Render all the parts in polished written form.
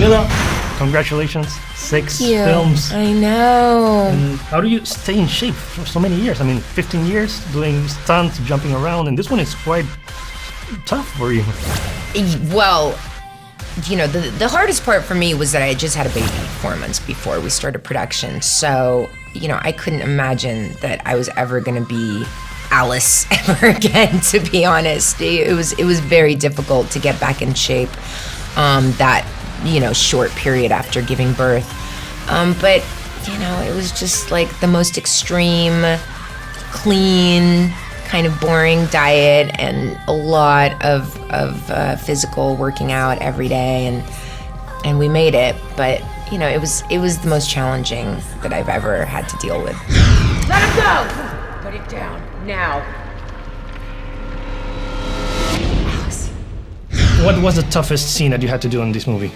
Milla, congratulations. 6 films. I know. And how do you stay in shape for so many years? I mean, 15 years doing stunts, jumping around, and this one is quite tough for you. Well, you know, the hardest part for me was that I had just had a baby 4 months before we started production. So, you know, I couldn't imagine that I was ever gonna be Alice ever again, to be honest. It was very difficult to get back in shape that, you know, short period after giving birth. But, you know, it was just like the most extreme, clean, kind of boring diet and a lot of physical working out every day, and we made it. But you know, it was the most challenging that I've ever had to deal with. Let him go! Put it down now. Alice. What was the toughest scene that you had to do in this movie?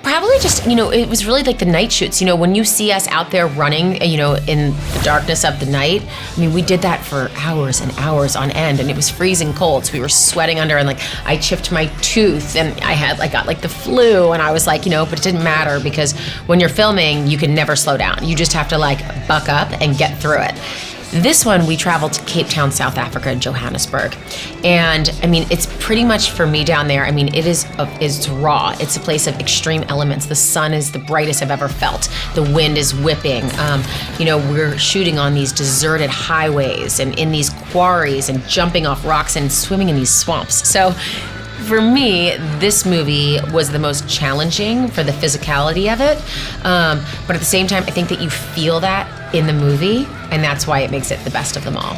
Probably just, you know, it was really like the night shoots. You know, when you see us out there running, you know, in the darkness of the night, I mean, we did that for hours and hours on end, and it was freezing cold, so we were sweating under, and like, I chipped my tooth, and I got like the flu, and I was like, you know, but it didn't matter, because when you're filming, you can never slow down. You just have to like buck up and get through it. This one, we traveled to Cape Town, South Africa, and Johannesburg. And I mean, it's pretty much for me down there. I mean, it's raw. It's a place of extreme elements. The sun is the brightest I've ever felt. The wind is whipping. You know, we're shooting on these deserted highways and in these quarries and jumping off rocks and swimming in these swamps. So for me, this movie was the most challenging for the physicality of it. But at the same time, I think that you feel that in the movie, and that's why it makes it the best of them all.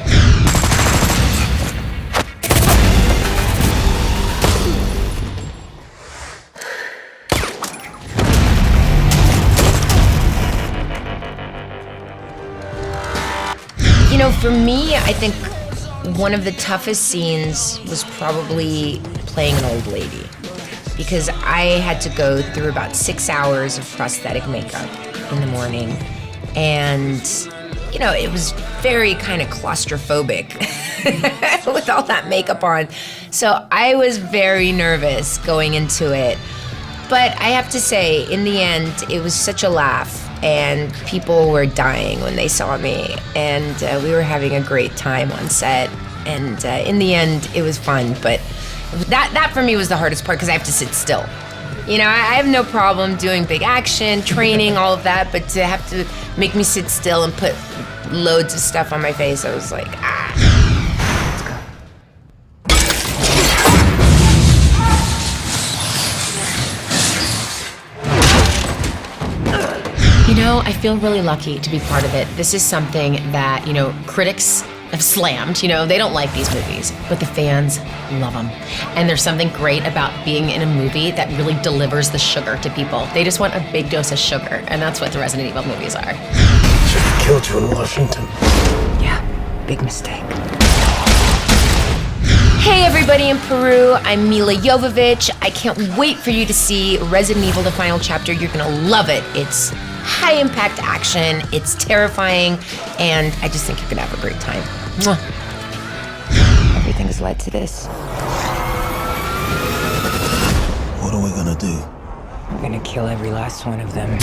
You know, for me, I think one of the toughest scenes was probably playing an old lady, because I had to go through about 6 hours of prosthetic makeup in the morning, and you know, it was very kind of claustrophobic with all that makeup on. So I was very nervous going into it, but I have to say, in the end, it was such a laugh, and people were dying when they saw me, and we were having a great time on set. And in the end, it was fun, but that for me was the hardest part, because I have to sit still. You know, I have no problem doing big action, training, all of that, but to have to make me sit still and put loads of stuff on my face, I was like, ah. You know, I feel really lucky to be part of it. This is something that, you know, critics have slammed. You know, they don't like these movies, but the fans love them. And there's something great about being in a movie that really delivers the sugar to people. They just want a big dose of sugar, and that's what the Resident Evil movies are. Should have killed you in Washington. Yeah, big mistake. Hey everybody in Peru, I'm Milla Jovovich. I can't wait for you to see Resident Evil: The Final Chapter. You're gonna love it. It's high impact action, it's terrifying, and I just think you're gonna have a great time. Mwah. Everything has led to this. What are we gonna do? We're gonna kill every last one of them.